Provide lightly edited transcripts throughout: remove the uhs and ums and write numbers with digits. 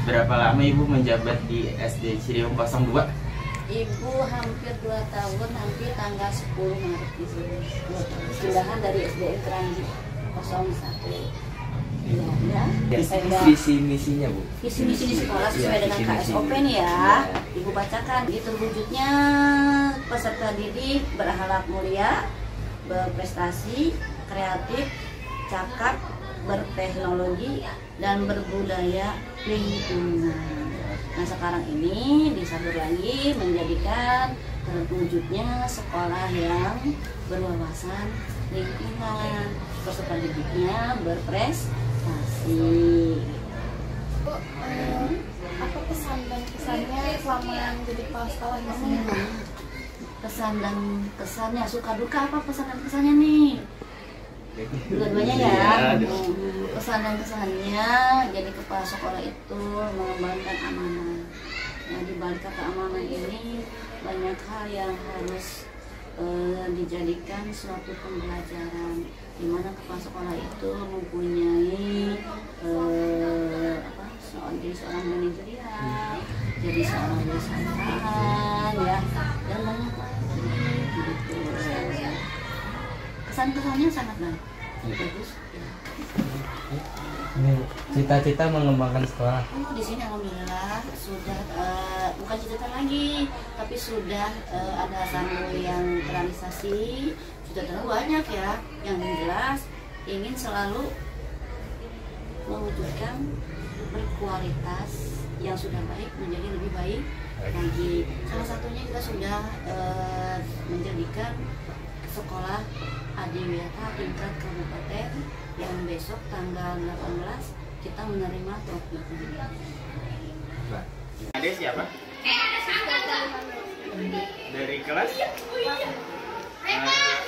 Berapa lama Ibu menjabat di SD Ciliwung 02? Ibu hampir 2 tahun, nanti tanggal 10 Maret di sini. Pindahan dari SDN Keranji 01. Ya. Visi misinya Bu? Visi misi di sekolah sesuai dengan KSOP nih ya. Ibu bacakan. Itu terwujudnya peserta didik berakhlak mulia, berprestasi, kreatif, cakap, berteknologi, dan berbudaya lingkungan. Nah sekarang ini disadur lagi menjadikan terwujudnya sekolah yang berwawasan lingkungan, peserta didiknya berprestasi. Apa pesan dan kesannya selama jadi kepala sekolah di sini? Kesan dan kesannya, suka duka apa pesan dan kesannya nih? Dua-duanya ya. Pesan dan kesannya jadi kepala sekolah itu mengembangkan amanah. Nah di balik kata amanah ini banyak hal yang harus dijadikan suatu pembelajaran, di mana kepala sekolah itu mempunyai jadi seorang manajerial, jadi seorang wisatawan ya, dan banyak lagi gitu. Kesan-kesannya sangat bagus. Cita-cita mengembangkan sekolah. Di sini alhamdulillah sudah bukan cita-cita lagi, tapi sudah ada satu yang terrealisasi, sudah terlalu banyak ya. Yang jelas ingin selalu mewujudkan berkualitas yang sudah baik menjadi lebih baik lagi. Salah satunya kita sudah menjadikan sekolah adiwiyata tingkat kabupaten yang besok tanggal 18 kita menerima trofi. Ade siapa? Dari kelas?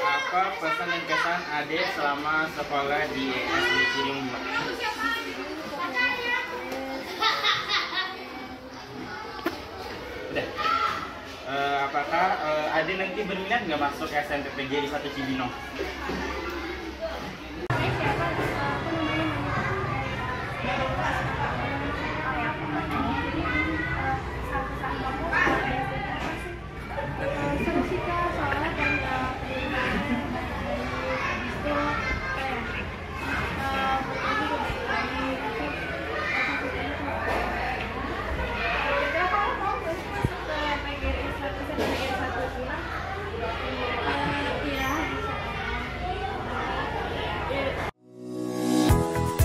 Apa pesan dan kesan Ade selama sekolah di SD Ciliwung? Udah. Apakah Ade nanti berminat nggak masuk SMP PGRI 1 Cibinong?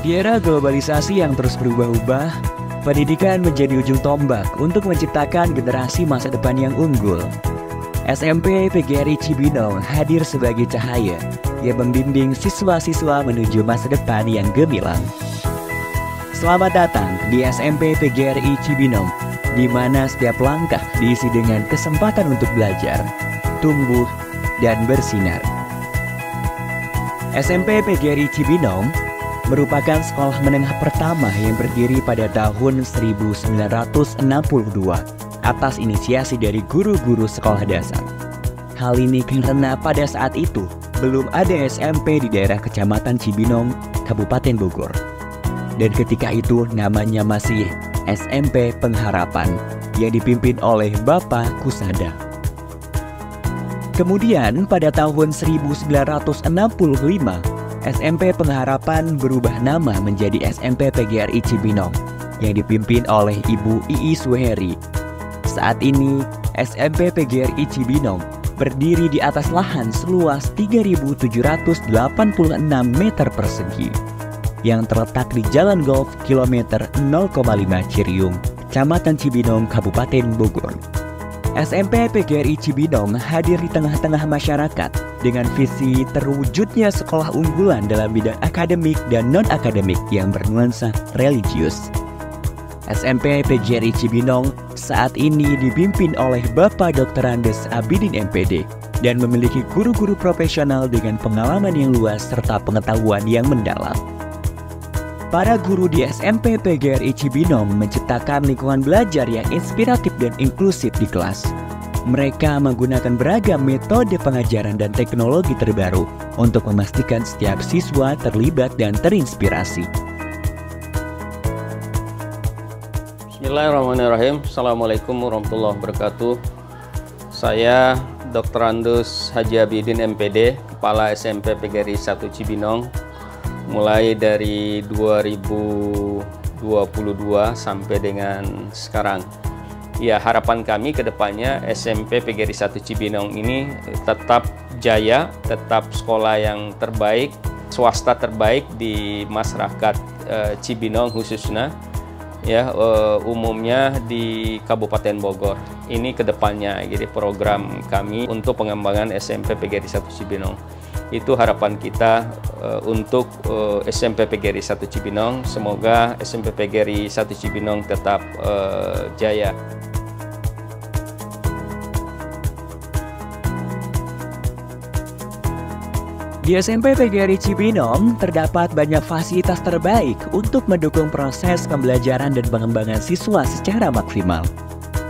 Di era globalisasi yang terus berubah-ubah, pendidikan menjadi ujung tombak untuk menciptakan generasi masa depan yang unggul. SMP PGRI Cibinong hadir sebagai cahaya yang membimbing siswa-siswa menuju masa depan yang gemilang. Selamat datang di SMP PGRI Cibinong, di mana setiap langkah diisi dengan kesempatan untuk belajar, tumbuh, dan bersinar. SMP PGRI Cibinong merupakan sekolah menengah pertama yang berdiri pada tahun 1962 atas inisiasi dari guru-guru sekolah dasar. Hal ini karena pada saat itu belum ada SMP di daerah Kecamatan Cibinong, Kabupaten Bogor. Dan ketika itu namanya masih SMP Pengharapan yang dipimpin oleh Bapak Kusada. Kemudian pada tahun 1965 SMP Pengharapan berubah nama menjadi SMP PGRI Cibinong yang dipimpin oleh Ibu Iis Suheri. Saat ini, SMP PGRI Cibinong berdiri di atas lahan seluas 3.786 meter persegi yang terletak di Jalan Golf kilometer 0,5 Ciriung, Kecamatan Cibinong, Kabupaten Bogor. SMP PGRI Cibinong hadir di tengah-tengah masyarakat dengan visi terwujudnya sekolah unggulan dalam bidang akademik dan non-akademik yang bernuansa religius. SMP PGRI Cibinong saat ini dipimpin oleh Bapak Dr. Andes Abidin MPD dan memiliki guru-guru profesional dengan pengalaman yang luas serta pengetahuan yang mendalam. Para guru di SMP PGRI Cibinong menciptakan lingkungan belajar yang inspiratif dan inklusif di kelas. Mereka menggunakan beragam metode pengajaran dan teknologi terbaru untuk memastikan setiap siswa terlibat dan terinspirasi. Bismillahirrahmanirrahim. Assalamualaikum warahmatullahi wabarakatuh. Saya Dr. Andus Haji Abidin MPD, Kepala SMP PGRI 1 Cibinong, mulai dari 2022 sampai dengan sekarang. Ya, harapan kami ke depannya SMP PGRI 1 Cibinong ini tetap jaya, tetap sekolah yang terbaik, swasta terbaik di masyarakat Cibinong khususnya, ya, umumnya di Kabupaten Bogor. Ini kedepannya, jadi program kami untuk pengembangan SMP PGRI 1 Cibinong. Itu harapan kita untuk SMP PGRI 1 Cibinong. Semoga SMP PGRI 1 Cibinong tetap jaya. Di SMP PGRI Cibinong terdapat banyak fasilitas terbaik untuk mendukung proses pembelajaran dan pengembangan siswa secara maksimal.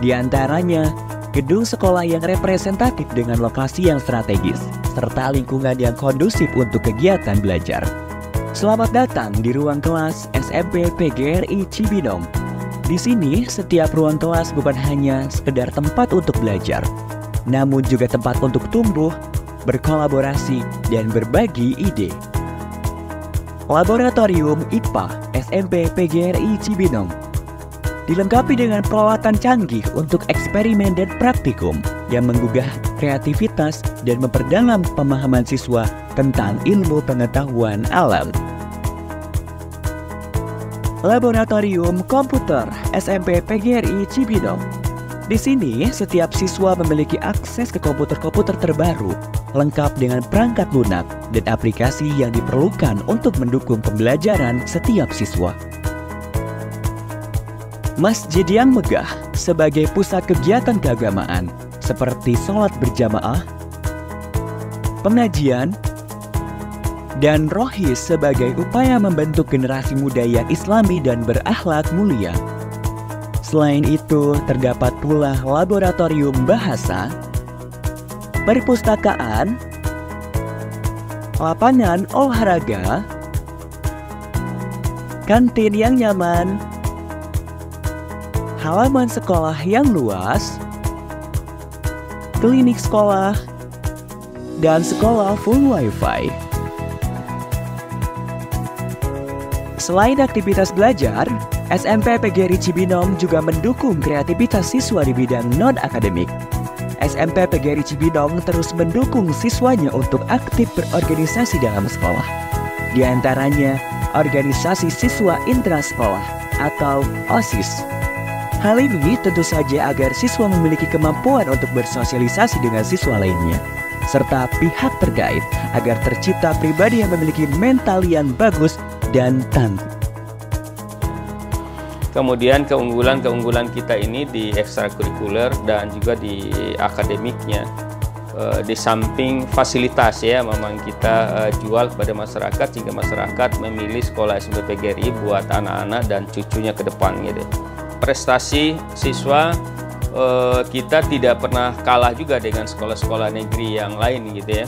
Di antaranya, gedung sekolah yang representatif dengan lokasi yang strategis, serta lingkungan yang kondusif untuk kegiatan belajar. Selamat datang di ruang kelas SMP PGRI Cibinong. Di sini, setiap ruang kelas bukan hanya sekedar tempat untuk belajar, namun juga tempat untuk tumbuh, berkolaborasi, dan berbagi ide. Laboratorium IPA SMP PGRI Cibinong dilengkapi dengan peralatan canggih untuk eksperimen dan praktikum yang menggugah kreativitas dan memperdalam pemahaman siswa tentang ilmu pengetahuan alam. Laboratorium Komputer SMP PGRI Cibinong. Di sini, setiap siswa memiliki akses ke komputer-komputer terbaru, lengkap dengan perangkat lunak dan aplikasi yang diperlukan untuk mendukung pembelajaran setiap siswa. Masjid yang megah sebagai pusat kegiatan keagamaan seperti sholat berjamaah, pengajian, dan rohis sebagai upaya membentuk generasi muda yang islami dan berakhlak mulia. Selain itu, terdapat pula laboratorium bahasa, perpustakaan, lapangan olahraga, kantin yang nyaman, halaman sekolah yang luas, klinik sekolah, dan sekolah full wifi. Selain aktivitas belajar, SMP PGRI Cibinong juga mendukung kreativitas siswa di bidang non-akademik. SMP PGRI Cibinong terus mendukung siswanya untuk aktif berorganisasi dalam sekolah. Di antaranya, organisasi siswa intrasekolah atau OSIS. Hal ini tentu saja agar siswa memiliki kemampuan untuk bersosialisasi dengan siswa lainnya, serta pihak terkait agar tercipta pribadi yang memiliki mental yang bagus dan tangguh. Kemudian keunggulan kita ini di ekstrakurikuler dan juga di akademiknya. Di samping fasilitas, ya, memang kita jual kepada masyarakat sehingga masyarakat memilih sekolah SMP PGRI buat anak-anak dan cucunya ke depan gitu. Prestasi siswa kita tidak pernah kalah juga dengan sekolah-sekolah negeri yang lain gitu ya.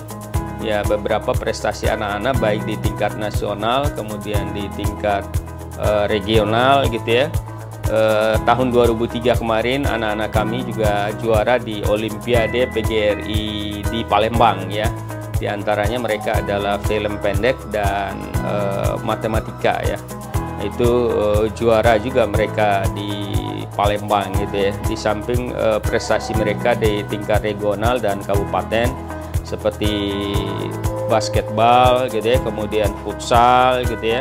Ya, beberapa prestasi anak-anak baik di tingkat nasional kemudian di tingkat regional gitu ya. Tahun 2003 kemarin anak-anak kami juga juara di Olimpiade PGRI di Palembang ya. Di antaranya mereka adalah film pendek dan matematika ya. Itu juara juga mereka di Palembang gitu ya. Di samping prestasi mereka di tingkat regional dan kabupaten seperti basketball gitu ya, kemudian futsal gitu ya,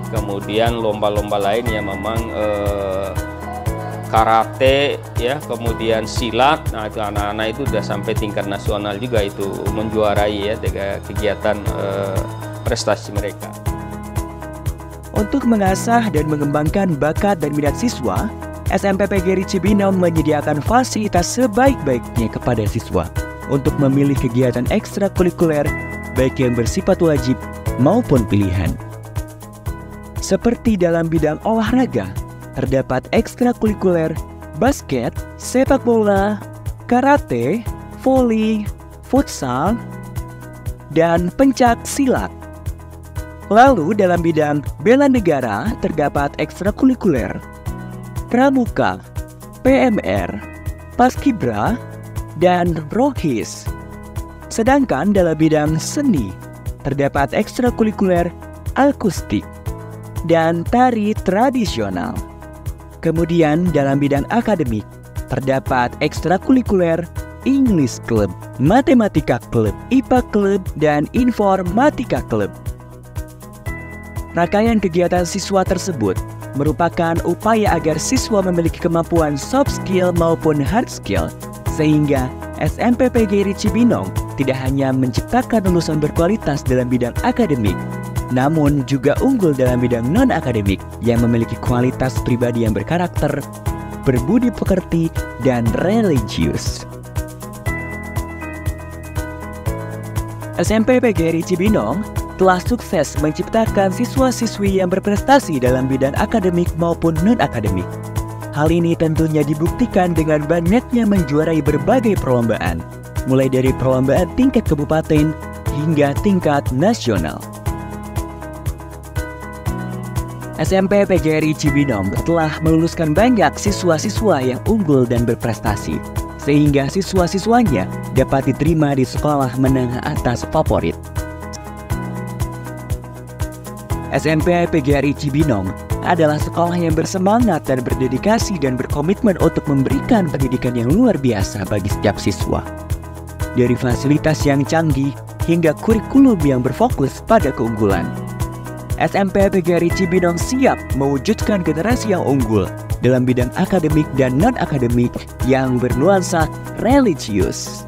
kemudian lomba-lomba lain yang memang karate ya, kemudian silat. Nah, itu anak-anak itu sudah sampai tingkat nasional juga itu menjuarai ya dengan kegiatan prestasi mereka. Untuk mengasah dan mengembangkan bakat dan minat siswa, SMP PGRI Cibinong menyediakan fasilitas sebaik-baiknya kepada siswa untuk memilih kegiatan ekstrakurikuler baik yang bersifat wajib maupun pilihan. Seperti dalam bidang olahraga, terdapat ekstrakurikuler basket, sepak bola, karate, voli, futsal, dan pencak silat. Lalu dalam bidang bela negara terdapat ekstrakurikuler Pramuka, PMR, Paskibra, dan Rohis. Sedangkan dalam bidang seni, terdapat ekstrakurikuler akustik dan tari tradisional. Kemudian dalam bidang akademik, terdapat ekstrakurikuler English Club, Matematika Club, IPA Club, dan Informatika Club. Rangkaian kegiatan siswa tersebut merupakan upaya agar siswa memiliki kemampuan soft skill maupun hard skill, sehingga SMP PGRI Cibinong tidak hanya menciptakan lulusan berkualitas dalam bidang akademik, namun juga unggul dalam bidang non-akademik yang memiliki kualitas pribadi yang berkarakter, berbudi pekerti, dan religius. SMP PGRI Cibinong telah sukses menciptakan siswa-siswi yang berprestasi dalam bidang akademik maupun non-akademik. Hal ini tentunya dibuktikan dengan banyaknya menjuarai berbagai perlombaan, mulai dari perlombaan tingkat kabupaten hingga tingkat nasional. SMP PGRI Cibinong telah meluluskan banyak siswa-siswa yang unggul dan berprestasi, sehingga siswa-siswanya dapat diterima di sekolah menengah atas favorit. SMP PGRI Cibinong adalah sekolah yang bersemangat dan berdedikasi dan berkomitmen untuk memberikan pendidikan yang luar biasa bagi setiap siswa. Dari fasilitas yang canggih hingga kurikulum yang berfokus pada keunggulan. SMP PGRI Cibinong siap mewujudkan generasi yang unggul dalam bidang akademik dan non-akademik yang bernuansa religius.